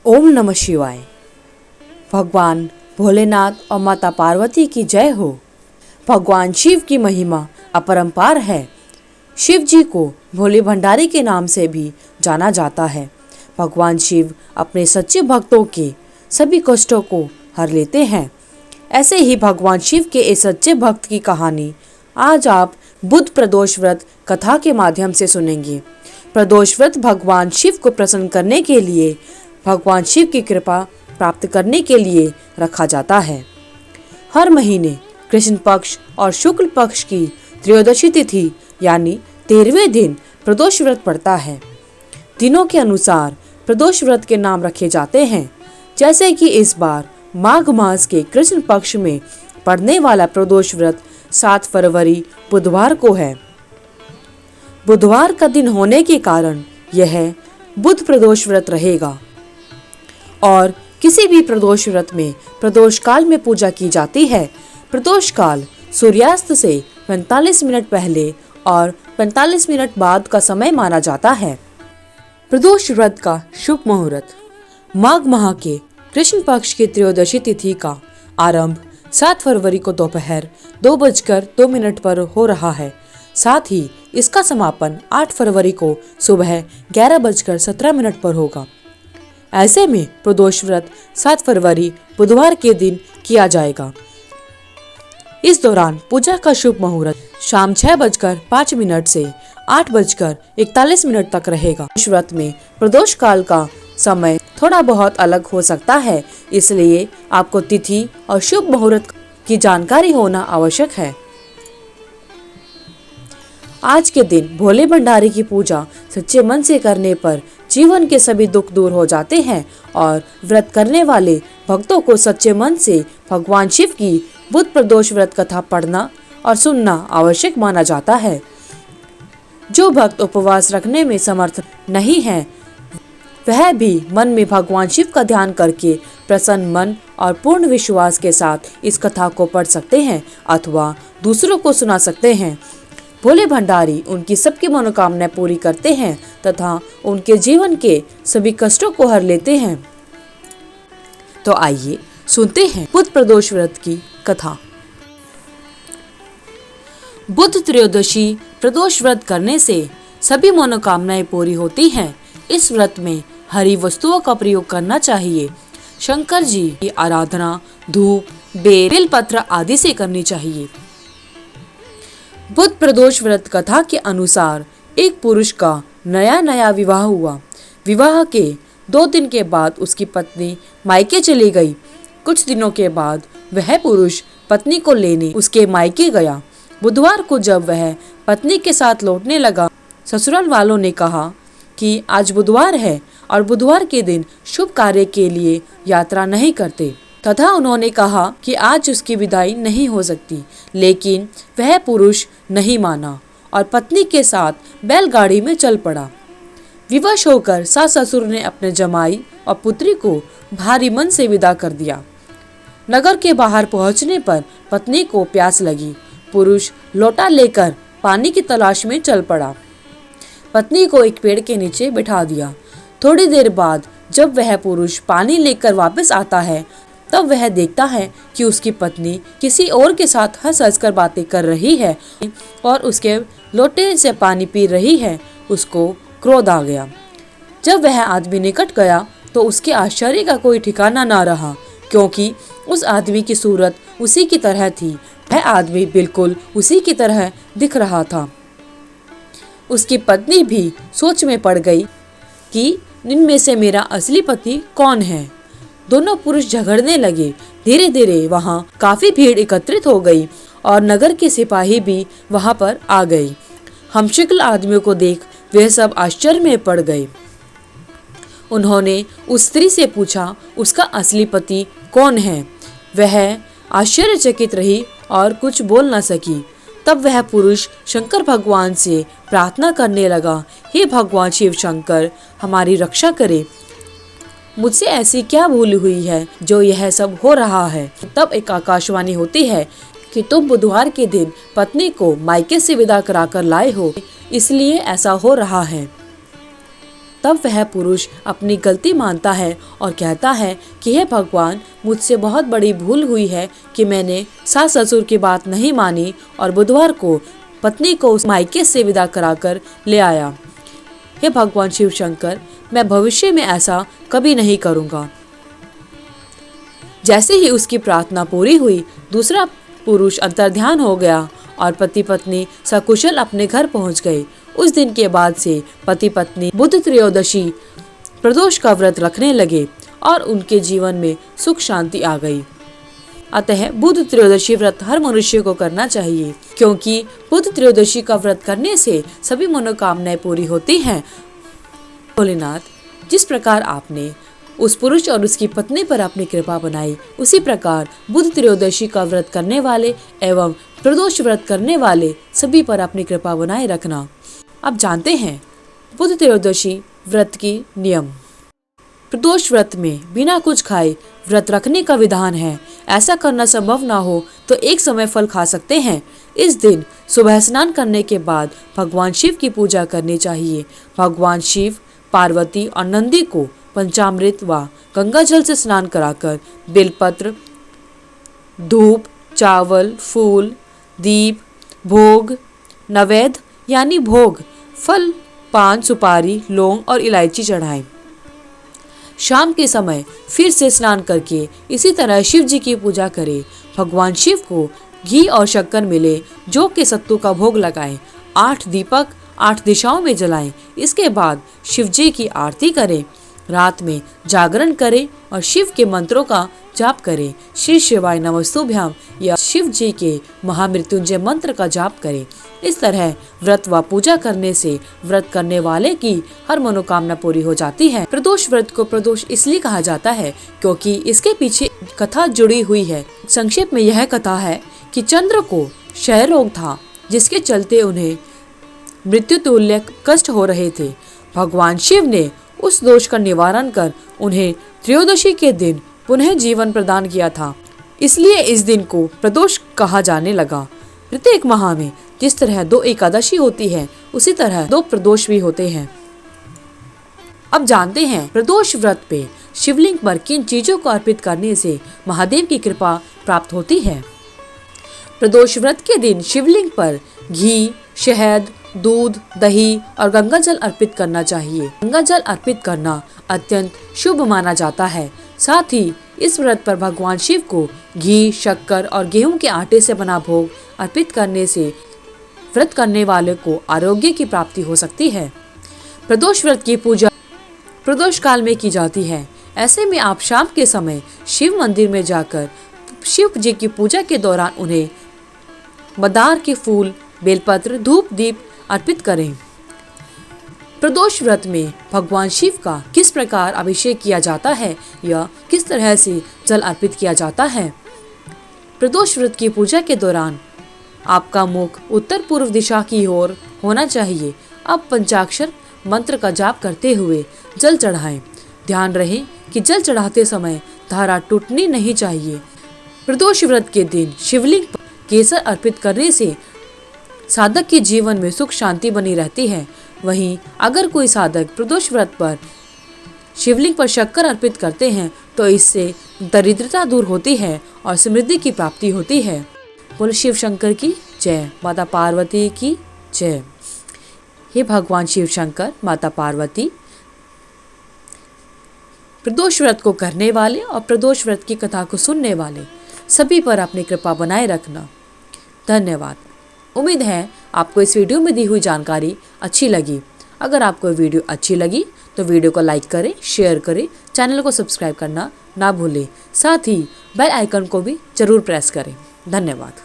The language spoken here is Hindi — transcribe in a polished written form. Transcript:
ओम नमः शिवाय। भगवान भोलेनाथ और माता पार्वती की जय हो। भगवान शिव की महिमा अपरंपार है। शिव जी को भोले भंडारी के नाम से भी जाना जाता है। भगवान शिव अपने सच्चे भक्तों के सभी कष्टों को हर लेते हैं। ऐसे ही भगवान शिव के इस सच्चे भक्त की कहानी आज आप बुध प्रदोष व्रत कथा के माध्यम से सुनेंगे। प्रदोष व्रत भगवान शिव को प्रसन्न करने के लिए, भगवान शिव की कृपा प्राप्त करने के लिए रखा जाता है। हर महीने कृष्ण पक्ष और शुक्ल पक्ष की त्रयोदशी तिथि यानी 13वें दिन प्रदोष व्रत पड़ता है। दिनों के अनुसार प्रदोष व्रत के नाम रखे जाते हैं। जैसे कि इस बार माघ मास के कृष्ण पक्ष में पड़ने वाला प्रदोष व्रत 7 फरवरी बुधवार को है। बुधवार का दिन होने के कारण यह बुध प्रदोष व्रत रहेगा। और किसी भी प्रदोष व्रत में प्रदोष काल में पूजा की जाती है। प्रदोष काल सूर्यास्त से 45 मिनट पहले और 45 मिनट बाद का समय माना जाता है। प्रदोष व्रत का शुभ मुहूर्त माघ माह के कृष्ण पक्ष की त्रयोदशी तिथि का आरंभ 7 फरवरी को दोपहर 2:02 पर हो रहा है। साथ ही इसका समापन 8 फरवरी को सुबह 11:17 पर होगा। ऐसे में प्रदोष व्रत 7 फरवरी बुधवार के दिन किया जाएगा। इस दौरान पूजा का शुभ मुहूर्त शाम 6:05 से 8:41 तक रहेगा। इस व्रत में प्रदोष काल का समय थोड़ा बहुत अलग हो सकता है, इसलिए आपको तिथि और शुभ मुहूर्त की जानकारी होना आवश्यक है। आज के दिन भोले भंडारी की पूजा सच्चे मन से करने पर जीवन के सभी दुख दूर हो जाते हैं और व्रत करने वाले भक्तों को सच्चे मन से भगवान शिव की बुध प्रदोष व्रत कथा पढ़ना और सुनना आवश्यक माना जाता है। जो भक्त उपवास रखने में समर्थ नहीं है, वह भी मन में भगवान शिव का ध्यान करके प्रसन्न मन और पूर्ण विश्वास के साथ इस कथा को पढ़ सकते हैं अथवा दूसरों को सुना सकते हैं। भोले भंडारी उनकी सबकी मनोकामनाएं पूरी करते हैं तथा उनके जीवन के सभी कष्टों को हर लेते हैं। तो आइए सुनते हैं बुध प्रदोष व्रत की कथा। बुध त्रयोदशी प्रदोष व्रत करने से सभी मनोकामनाएं पूरी होती हैं। इस व्रत में हरी वस्तुओं का प्रयोग करना चाहिए। शंकर जी की आराधना धूप, बेल पत्र आदि से करनी चाहिए। बुध प्रदोष व्रत कथा के अनुसार एक पुरुष का नया विवाह हुआ। विवाह के 2 दिन के बाद उसकी पत्नी मायके चली गई। कुछ दिनों के बाद वह पुरुष पत्नी को लेने उसके मायके गया। बुधवार को जब वह पत्नी के साथ लौटने लगा, ससुराल वालों ने कहा कि आज बुधवार है और बुधवार के दिन शुभ कार्य के लिए यात्रा नहीं करते तथा उन्होंने कहा कि आज उसकी विदाई नहीं हो सकती। लेकिन वह पुरुष नहीं माना और पत्नी के साथ बैलगाड़ी में चल पड़ा। विवश होकर सास ससुर ने अपने जमाई और पुत्री को भारी मन से विदा कर दिया। नगर के बाहर पहुंचने पर पत्नी को प्यास लगी। पुरुष लोटा लेकर पानी की तलाश में चल पड़ा। पत्नी को एक पेड़ के नीचे बिठा दिया। थोड़ी देर बाद जब वह पुरुष पानी लेकर वापस आता है, तब वह देखता है कि उसकी पत्नी किसी और के साथ हंस हंस कर बातें कर रही है और उसके लोटे से पानी पी रही है। उसको क्रोध आ गया। जब वह आदमी निकट गया तो उसके आश्चर्य का कोई ठिकाना ना रहा, क्योंकि उस आदमी की सूरत उसी की तरह थी। वह आदमी बिल्कुल उसी की तरह दिख रहा था। उसकी पत्नी भी सोच में पड़ गई कि इनमें से मेरा असली पति कौन है। दोनों पुरुष झगड़ने लगे। धीरे धीरे वहाँ काफी भीड़ एकत्रित हो गई और नगर के सिपाही भी वहाँ पर आ गए। हमशक्ल आदमियों को देख वे सब आश्चर्य में पड़ गए। उन्होंने उस स्त्री से पूछा उसका असली पति कौन है। वह आश्चर्यचकित रही और कुछ बोल न सकी। तब वह पुरुष शंकर भगवान से प्रार्थना करने लगा, हे भगवान शिव शंकर, हमारी रक्षा करे। मुझसे ऐसी क्या भूल हुई है जो यह सब हो रहा है। तब एक आकाशवाणी होती है कि तुम बुधवार के दिन पत्नी को मायके से विदा कराकर लाए हो, इसलिए ऐसा हो रहा है। तब वह पुरुष अपनी गलती मानता है और कहता है कि हे भगवान, मुझसे बहुत बड़ी भूल हुई है कि मैंने सास ससुर की बात नहीं मानी और बुधवार को पत्नी को उस मायके से विदा कराकर ले आया। हे भगवान शिव शंकर, मैं भविष्य में ऐसा कभी नहीं करूँगा। जैसे ही उसकी प्रार्थना पूरी हुई, दूसरा पुरुष अंतर्ध्यान हो गया और पति पत्नी सकुशल अपने घर पहुंच गए। उस दिन के बाद से पति पत्नी बुध त्रयोदशी प्रदोष का व्रत रखने लगे और उनके जीवन में सुख शांति आ गई। अतः बुध त्रयोदशी व्रत हर मनुष्य को करना चाहिए, क्योंकि बुध त्रयोदशी का व्रत करने से सभी मनोकामनाएं पूरी होती हैं। भोलेनाथ, जिस प्रकार आपने उस पुरुष और उसकी पत्नी पर अपनी कृपा बनाई, उसी प्रकार बुध त्रयोदशी का व्रत करने वाले एवं प्रदोष व्रत करने वाले सभी पर अपनी कृपा बनाए रखना। अब जानते हैं बुध त्रयोदशी व्रत की नियम। प्रदोष व्रत में बिना कुछ खाए व्रत रखने का विधान है। ऐसा करना संभव ना हो तो एक समय फल खा सकते हैं। इस दिन सुबह स्नान करने के बाद भगवान शिव की पूजा करनी चाहिए। भगवान शिव, पार्वती और नंदी को पंचामृत व गंगा जल से स्नान कराकर बेलपत्र, धूप, चावल, फूल, दीप, भोग, नैवेद्य यानी भोग, फल, पान, सुपारी, लौंग और इलायची चढ़ाएं। शाम के समय फिर से स्नान करके इसी तरह शिव जी की पूजा करें। भगवान शिव को घी और शक्कर मिले जौ के सत्तू का भोग लगाएं। 8 दीपक 8 दिशाओं में जलाएं। इसके बाद शिव जी की आरती करें। रात में जागरण करें और शिव के मंत्रों का जाप करें। श्री शिवाय नमस्तुभ्याम या शिव जी के महामृत्युंजय मंत्र का जाप करें। इस तरह व्रत व पूजा करने से व्रत करने वाले की हर मनोकामना पूरी हो जाती है। प्रदोष व्रत को प्रदोष इसलिए कहा जाता है क्योंकि इसके पीछे कथा जुड़ी हुई है। संक्षेप में यह कथा है कि चंद्र को क्षय रोग था, जिसके चलते उन्हें मृत्यु तुल्य कष्ट हो रहे थे। भगवान शिव ने उस दोष का निवारण कर उन्हें त्रयोदशी के दिन पुनः जीवन प्रदान किया था। इसलिए इस दिन को प्रदोष कहा जाने लगा। प्रत्येक माह में जिस तरह 2 एकादशी होती है, उसी तरह 2 प्रदोष भी होते हैं। अब जानते हैं प्रदोष व्रत पे शिवलिंग पर किन चीजों को अर्पित करने से महादेव की कृपा प्राप्त होती है। प्रदोष व्रत के दिन शिवलिंग पर घी, शहद, दूध, दही और गंगा जल अर्पित करना चाहिए। गंगा जल अर्पित करना अत्यंत शुभ माना जाता है। साथ ही इस व्रत पर भगवान शिव को घी, शक्कर और गेहूं के आटे से बना भोग अर्पित करने से व्रत करने वाले को आरोग्य की प्राप्ति हो सकती है। प्रदोष व्रत की पूजा प्रदोष काल में की जाती है। ऐसे में आप शाम के समय शिव मंदिर में जाकर शिव जी की पूजा के दौरान उन्हें मदार के फूल, बेलपत्र, धूप, दीप अर्पित करें। प्रदोष व्रत में भगवान शिव का किस प्रकार अभिषेक किया जाता है या किस तरह से जल अर्पित किया जाता है। प्रदोष व्रत की पूजा के दौरान आपका मुख उत्तर पूर्व दिशा की ओर होना चाहिए। अब पंचाक्षर मंत्र का जाप करते हुए जल चढ़ाएं। ध्यान रहे कि जल चढ़ाते समय धारा टूटनी नहीं चाहिए। प्रदोष व्रत के दिन शिवलिंग पर केसर अर्पित करने से साधक के जीवन में सुख शांति बनी रहती है। वहीं अगर कोई साधक प्रदोष व्रत पर शिवलिंग पर शक्कर अर्पित करते हैं तो इससे दरिद्रता दूर होती है और समृद्धि की प्राप्ति होती है। बोलो शिव शंकर की जय, माता पार्वती की जय। हे भगवान शिव शंकर, माता पार्वती, प्रदोष व्रत को करने वाले और प्रदोष व्रत की कथा को सुनने वाले सभी पर अपनी कृपा बनाए रखना। धन्यवाद। उम्मीद है आपको इस वीडियो में दी हुई जानकारी अच्छी लगी। अगर आपको वीडियो अच्छी लगी तो वीडियो को लाइक करें, शेयर करें, चैनल को सब्सक्राइब करना ना भूलें। साथ ही बेल आइकन को भी जरूर प्रेस करें। धन्यवाद।